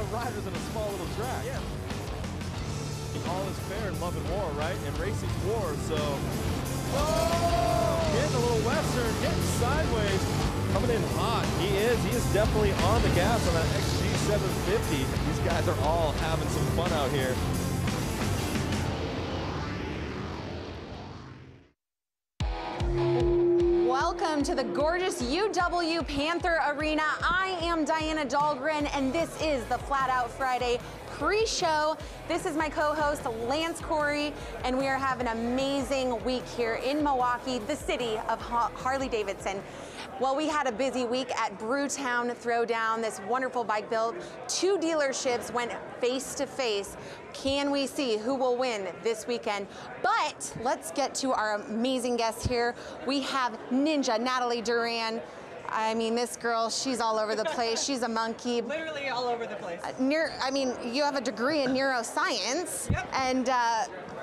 of riders in a small little track. Yeah. All is fair in love and war, right? And racing's war, so. Oh! Getting a little western, getting sideways, coming in hot. He is definitely on the gas on that XG750. These guys are all having some fun out here. Welcome to the gorgeous UW Panther Arena. I am Diana Dahlgren, and this is the Flat Out Friday pre-show. This is my co-host, Lance Corey, and we are having an amazing week here in Milwaukee, the city of Harley-Davidson. Well, we had a busy week at Brewtown Throwdown, this wonderful bike build. Two dealerships went face to face. Can we see who will win this weekend? But let's get to our amazing guests here. We have Ninja Natalie Duran. I mean, this girl, she's all over the place. She's a monkey. Literally all over the place. I mean, you have a degree in neuroscience. Yep. And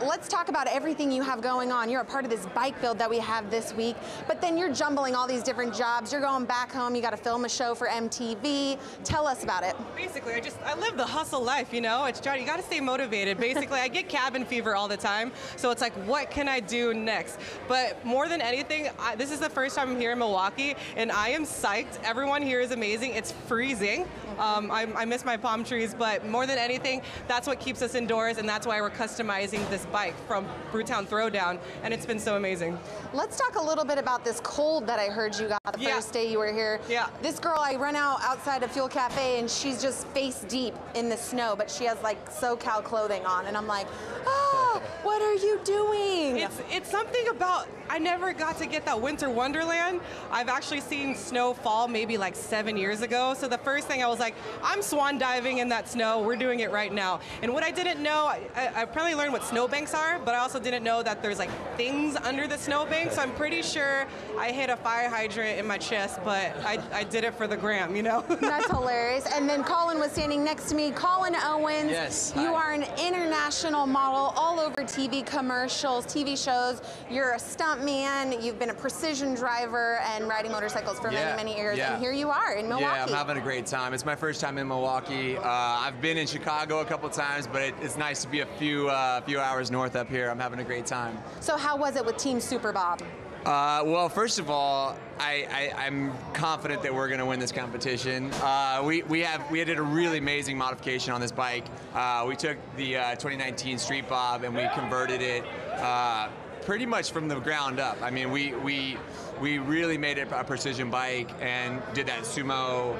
let's talk about everything you have going on. You're a part of this bike build that we have this week, but then you're jumbling all these different jobs. You're going back home. You got to film a show for MTV. Tell us about it. Basically, I live the hustle life, you know? It's you got to stay motivated. Basically, I get cabin fever all the time, so it's like, what can I do next? But more than anything, this is the first time I'm here in Milwaukee, and I am psyched. Everyone here is amazing. It's freezing. I miss my palm trees, but more than anything, that's what keeps us indoors, and that's why we're customizing this bike from Brewtown Throwdown, and it's been so amazing. Let's talk a little bit about this cold that I heard you got the first day you were here. Yeah. This girl, I run outside of Fuel Cafe, and she's just face deep in the snow, but she has like SoCal clothing on, and I'm like, oh, what are you doing? It's something about, I never got to get that winter wonderland. I've actually seen snow fall maybe like 7 years ago, so the first thing I was like, I'm swan diving in that snow, we're doing it right now. And what I didn't know, I probably learned what snowbanks are, but I also didn't know that there's like things under the snowbank, so I'm pretty sure I hit a fire hydrant in my chest, but I did it for the gram, you know? That's hilarious. And then Colin was standing next to me. Colin Owens. Yes. You Hi. are an international model all over TV commercials, TV shows. You're a stunt man. You've been a precision driver and riding motorcycles for many, many years. Yeah. And here you are in Milwaukee. Yeah, I'm having a great time. It's my first time in Milwaukee. I've been in Chicago a couple times, but it's nice to be a few hours north up here. I'm having a great time. So how was it with Team Super Bob? Well, first of all, I'm confident that we're going to win this competition. We did a really amazing modification on this bike. We took the 2019 Street Bob and we converted it pretty much from the ground up. I mean, we really made it a precision bike and did that sumo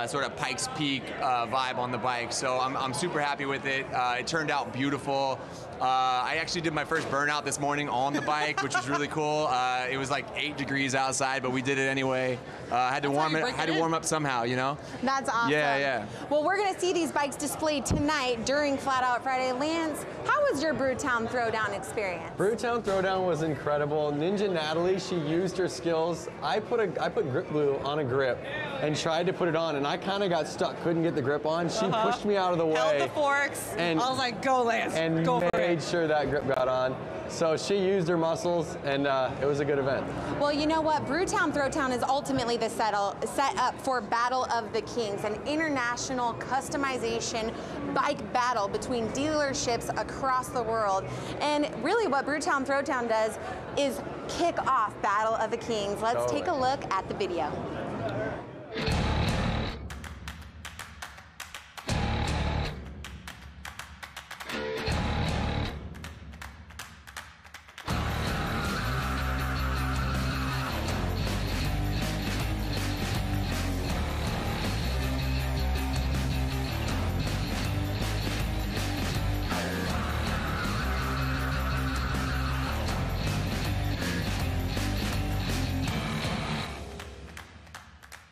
sort of Pikes Peak vibe on the bike. So I'm super happy with it. It turned out beautiful. I actually did my first burnout this morning on the bike, which was really cool. It was like 8 degrees outside, but we did it anyway. Had to warm up somehow, you know? That's awesome. Yeah. Well, we're going to see these bikes displayed tonight during Flat Out Friday. Lance, how was your Brewtown Throwdown experience? Brewtown Throwdown was incredible. Ninja Natalie, she used her skills. I put grip glue on a grip and tried to put it on, and I kind of got stuck, couldn't get the grip on. She pushed me out of the way. Held the forks, and I was like, go Lance, and go for it. Made sure that grip got on. So she used her muscles, and it was a good event. Well, you know what? Brewtown Throwdown is ultimately the set up for Battle of the Kings, an international customization bike battle between dealerships across the world. And really what Brewtown Throwdown does is kick off Battle of the Kings. Let's take a look at the video.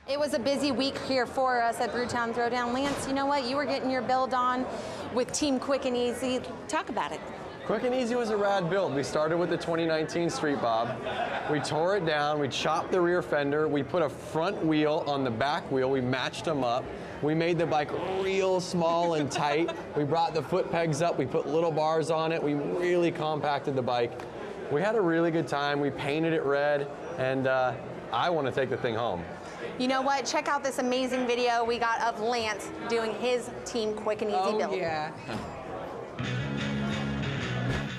It was a busy week here for us at Brewtown Throwdown. Lance, you know what? You were getting your build on with Team Quick and Easy. Talk about it. Quick and Easy was a rad build. We started with the 2019 Street Bob. We tore it down, we chopped the rear fender, we put a front wheel on the back wheel, we matched them up. We made the bike real small and tight. We brought the foot pegs up, we put little bars on it, we really compacted the bike. We had a really good time, we painted it red, and I want to take the thing home. You know what? Check out this amazing video we got of Lance doing his Team Quick and Easy build. Yeah.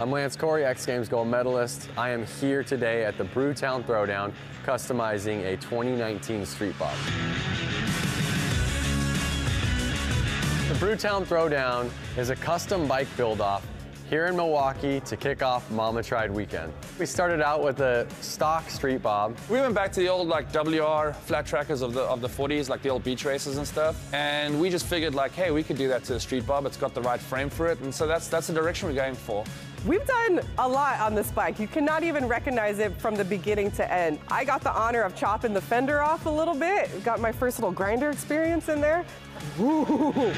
I'm Lance Corey, X Games gold medalist. I am here today at the Brewtown Throwdown, customizing a 2019 Street Bob. The Brewtown Throwdown is a custom bike build-off here in Milwaukee to kick off Mama Tried weekend. We started out with a stock Street Bob. We went back to the old like WR flat trackers of the 40s, like the old beach races and stuff. And we just figured like, hey, we could do that to the Street Bob. It's got the right frame for it. And so that's the direction we're going for. We've done a lot on this bike. You cannot even recognize it from the beginning to end. I got the honor of chopping the fender off a little bit. Got my first little grinder experience in there. Woo.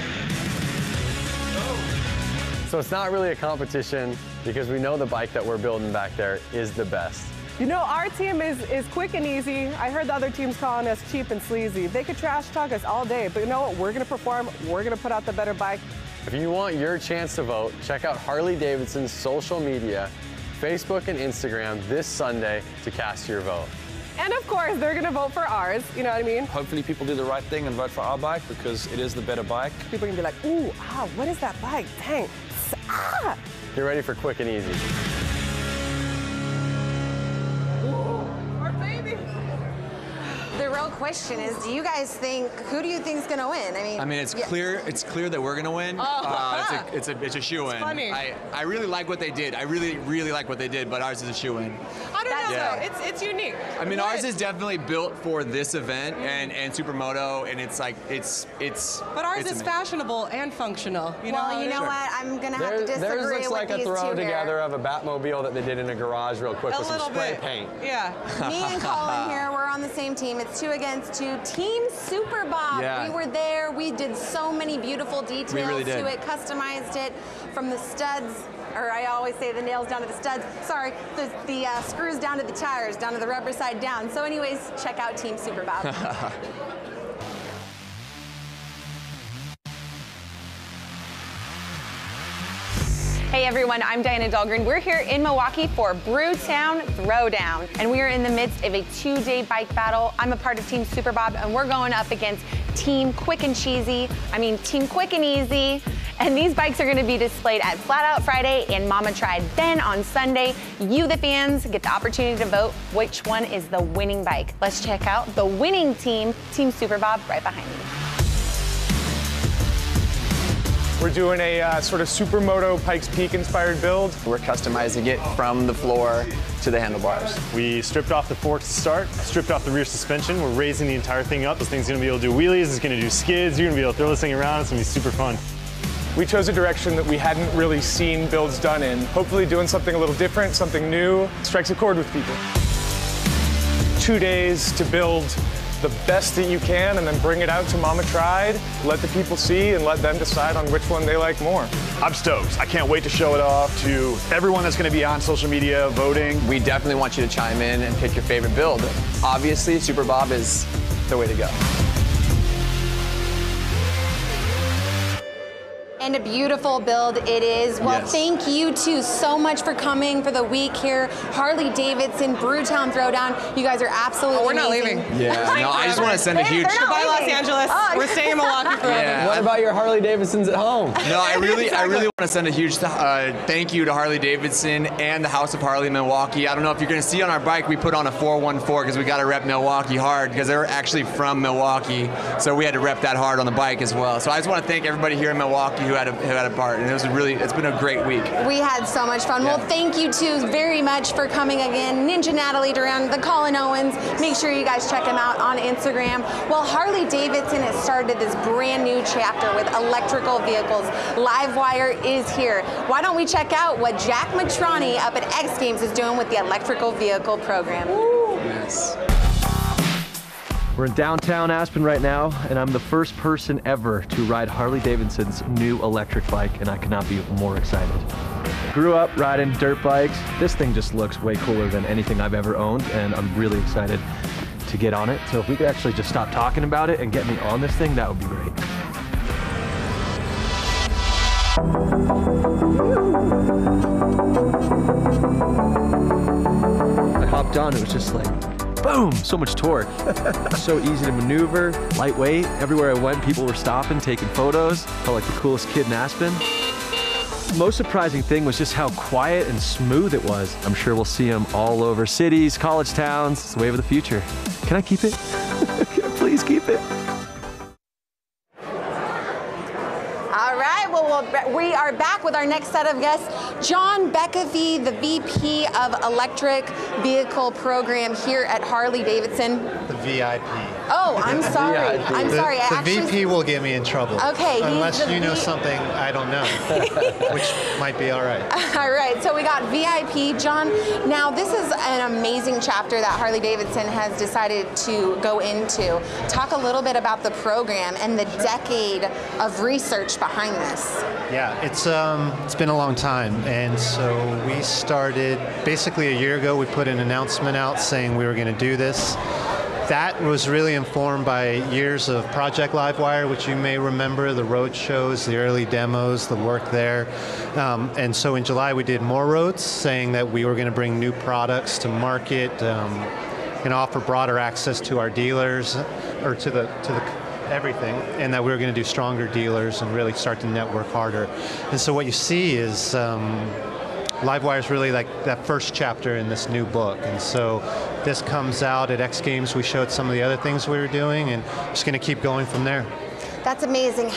So it's not really a competition because we know the bike that we're building back there is the best. You know, our team is quick and easy. I heard the other teams calling us cheap and sleazy. They could trash talk us all day, but you know what? We're gonna perform, we're gonna put out the better bike. If you want your chance to vote, check out Harley-Davidson's social media, Facebook and Instagram this Sunday to cast your vote. And of course, they're gonna vote for ours, you know what I mean? Hopefully people do the right thing and vote for our bike because it is the better bike. People are gonna be like, ooh, what is that bike? Dang. Ah! Get ready for quick and easy. Our baby. The real question is, who do you think is going to win? I mean, it's clear that we're gonna win. Oh. It's a shoe-in. funny. I really like what they did. I really like what they did, but ours is a shoe-in. I don't know, Yeah. though. It's unique. I mean, What? ours is definitely built for this event and Supermoto, and it's like it's. But ours it's is amazing. fashionable and functional. You know Well, how you it know is? what? I'm going to have to disagree Theirs looks with like a these throw two together here. of a Batmobile that they did in a garage real quick A with some little spray bit. paint. Yeah. Me and Colin here, we're on the same team. It's 2 against 2. Team Super Bob. Yeah. We were there. We did so many beautiful details really did. to it, customized it from the studs, or I always say the nails down to the studs. Sorry, the screws down to the tires, down to the rubber side down. So anyways, check out Team Super Bob. Hey everyone, I'm Diana Dahlgren. We're here in Milwaukee for Brewtown Throwdown, and we are in the midst of a 2-day bike battle. I'm a part of Team Super Bob, and we're going up against Team Quick and Easy, and these bikes are gonna be displayed at Flat Out Friday and Mama Tried. Then on Sunday, you the fans get the opportunity to vote which one is the winning bike. Let's check out the winning team, Team Super Bob, right behind me. We're doing a sort of Supermoto Pikes Peak inspired build. We're customizing it from the floor to the handlebars. We stripped off the forks to start, stripped off the rear suspension. We're raising the entire thing up. This thing's gonna be able to do wheelies, it's gonna do skids, you're gonna be able to throw this thing around, it's gonna be super fun. We chose a direction that we hadn't really seen builds done in. Hopefully doing something a little different, something new, strikes a chord with people. 2 days to build the best that you can and then bring it out to Mama Tried, let the people see and let them decide on which one they like more. I'm stoked. I can't wait to show it off to everyone that's gonna be on social media voting. We definitely want you to chime in and pick your favorite build. Obviously, Super Bob is the way to go. And a beautiful build it is. Well, Yes. thank you two so much for coming for the week here. Harley-Davidson, Brewtown Throwdown. You guys are absolutely We're not amazing. leaving. Yeah. No, I just want to send a huge. They're not Goodbye, Los leaving. Angeles. Oh. We're staying in Milwaukee forever. Yeah. What about your Harley-Davidsons at home? No, I really want to send a huge thank you to Harley-Davidson and the House of Harley Milwaukee. I don't know if you're going to see on our bike, we put on a 414 because we got to rep Milwaukee hard because they're actually from Milwaukee, so we had to rep that hard on the bike as well. So I just want to thank everybody here in Milwaukee who had a part, and it's been a great week. We had so much fun. Yeah. Well, thank you two very much for coming again. Ninja Natalie Duran, the Colin Owens. Make sure you guys check him out on Instagram. Well, Harley-Davidson has started this brand new chapter with electrical vehicles. Livewire is here. Why don't we check out what Jack Matrani up at X Games is doing with the electrical vehicle program? Yes. We're in downtown Aspen right now, and I'm the first person ever to ride Harley-Davidson's new electric bike, and I could not be more excited. Grew up riding dirt bikes. This thing just looks way cooler than anything I've ever owned, and I'm really excited to get on it. So if we could actually just stop talking about it and get me on this thing, that would be great. I hopped on, it was just like boom, so much torque. So easy to maneuver, lightweight. Everywhere I went, people were stopping, taking photos. Felt like the coolest kid in Aspen. Most surprising thing was just how quiet and smooth it was. I'm sure we'll see them all over cities, college towns. It's the wave of the future. Can I keep it? Can I please keep it? All right, well, we are back with our next set of guests. John Beckevy, the VP of Electric Vehicle Program here at Harley-Davidson. The VIP. Oh, I'm sorry. I'm sorry. The VP will get me in trouble. Okay. Unless you know something I don't know, which might be all right. All right, so we got VIP. John, now this is an amazing chapter that Harley-Davidson has decided to go into. Talk a little bit about the program and the decade of research behind this. Yeah, it's been a long time, and so we started basically a year ago. We put an announcement out saying we were going to do this. That was really informed by years of Project Livewire, which you may remember, the road shows, the early demos, the work there. And so in July we did more roads, saying that we were going to bring new products to market, and offer broader access to our dealers, or to the everything, and that we were going to do stronger dealers and really start to network harder. And so what you see is Livewire is really like that first chapter in this new book. And so this comes out at X Games. We showed some of the other things we were doing, and just going to keep going from there. That's amazing.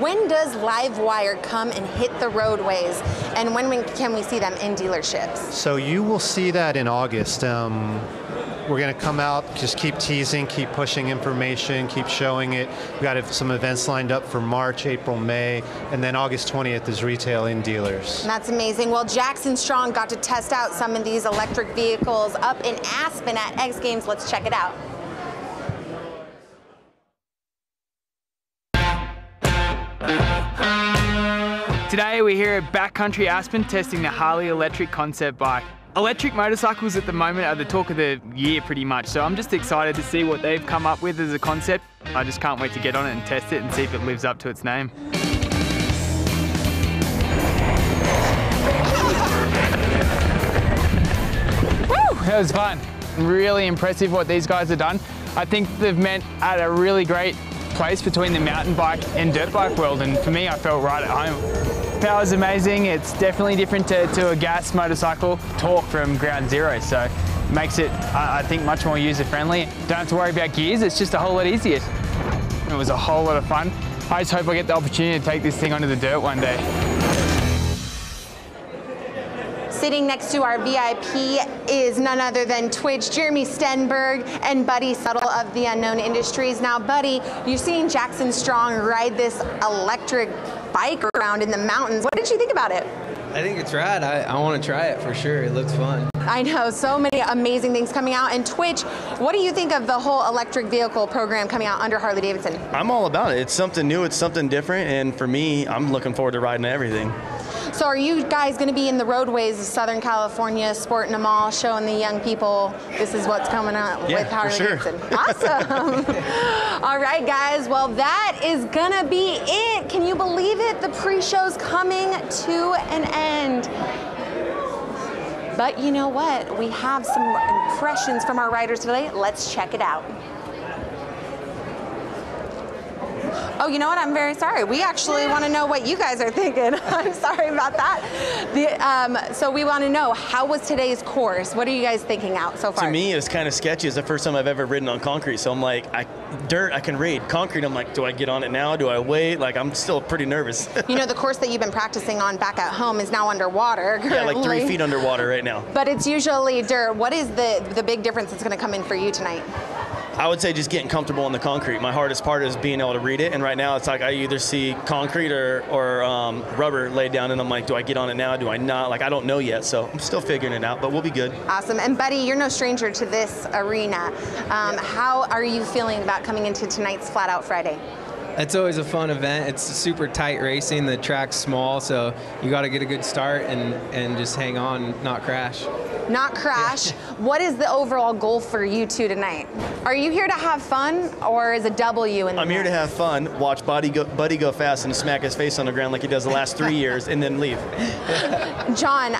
When does Livewire come and hit the roadways, and when can we see them in dealerships? So you will see that in August. We're going to come out, just keep teasing, keep pushing information, keep showing it. We've got some events lined up for March, April, May, and then August 20th is retail in dealers. That's amazing. Well, Jackson Strong got to test out some of these electric vehicles up in Aspen at X Games. Let's check it out. Today we're here at Backcountry Aspen testing the Harley electric concept bike. Electric motorcycles at the moment are the talk of the year pretty much, so I'm just excited to see what they've come up with as a concept. I just can't wait to get on it and test it and see if it lives up to its name. Woo! That was fun. Really impressive what these guys have done. I think they've met at a really great place between the mountain bike and dirt bike world, and for me I felt right at home. Power's amazing. It's definitely different to a gas motorcycle. Torque from ground zero, so makes it, I think, much more user-friendly. Don't have to worry about gears, it's just a whole lot easier. It was a whole lot of fun. I just hope I get the opportunity to take this thing onto the dirt one day. Sitting next to our VIP is none other than Twitch, Jeremy Stenberg, and Buddy Settle of the Unknown Industries. Now, Buddy, you've seen Jackson Strong ride this electric bike around in the mountains. What did you think about it? I think it's rad. I want to try it for sure. It looks fun. I know, so many amazing things coming out. And Twitch, what do you think of the whole electric vehicle program coming out under Harley-Davidson? I'm all about it. It's something new, it's something different, and for me, I'm looking forward to riding everything. So are you guys going to be in the roadways of Southern California, sporting them all, showing the young people this is what's coming out with Harley-Davidson? Sure. Awesome. All right, guys. Well, that is going to be it. Can you believe it? The pre-show's coming to an end. But you know what? We have some impressions from our riders today. Let's check it out. Oh, you know what? I'm very sorry. We actually want to know what you guys are thinking. I'm sorry about that. So we want to know, how was today's course? What are you guys thinking out so far? To me, it was kind of sketchy. It's the first time I've ever ridden on concrete. So I'm like, dirt, I can read. Concrete, I'm like, do I get on it now? Do I wait? Like, I'm still pretty nervous. You know, the course that you've been practicing on back at home is now underwater currently. Yeah, like 3 feet underwater right now. But it's usually dirt. What is the big difference that's going to come in for you tonight? I would say just getting comfortable on the concrete. My hardest part is being able to read it, and right now it's like I either see concrete or rubber laid down, and I'm like, do I get on it now? Do I not? Like, I don't know yet, so I'm still figuring it out, but we'll be good. Awesome. And Buddy, you're no stranger to this arena. How are you feeling about coming into tonight's Flat Out Friday? It's always a fun event. It's super tight racing. The track's small, so you got to get a good start and just hang on, not crash. Not crash. What is the overall goal for you two tonight? Are you here to have fun, or is a W in the I'm here to have fun, watch Buddy go fast and smack his face on the ground like he does the last 3 years, and then leave. John,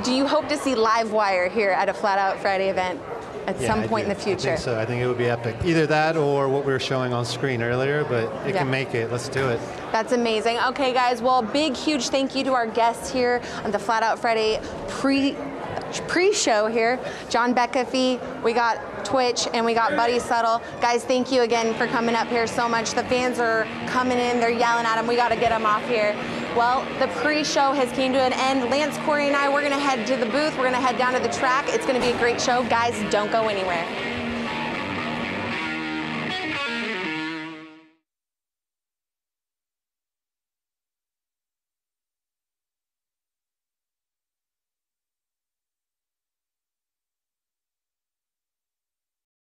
do you hope to see Livewire here at a Flat Out Friday event? at Yeah, some I point do. in the future. I think so. I think it would be epic. Either that or what we were showing on screen earlier, but it Yeah. can make it. Let's do it. That's amazing. Okay, guys, well, big, huge thank you to our guests here on the Flat Out Friday pre-show here. John Beckafee, we got Twitch, and we got Buddy Settle. Guys, thank you again for coming up here so much. The fans are coming in, they're yelling at them. We got to get them off here. Well, the pre-show has came to an end. Lance, Corey, and I, we're going to head to the booth. We're going to head down to the track. It's going to be a great show. Guys, don't go anywhere.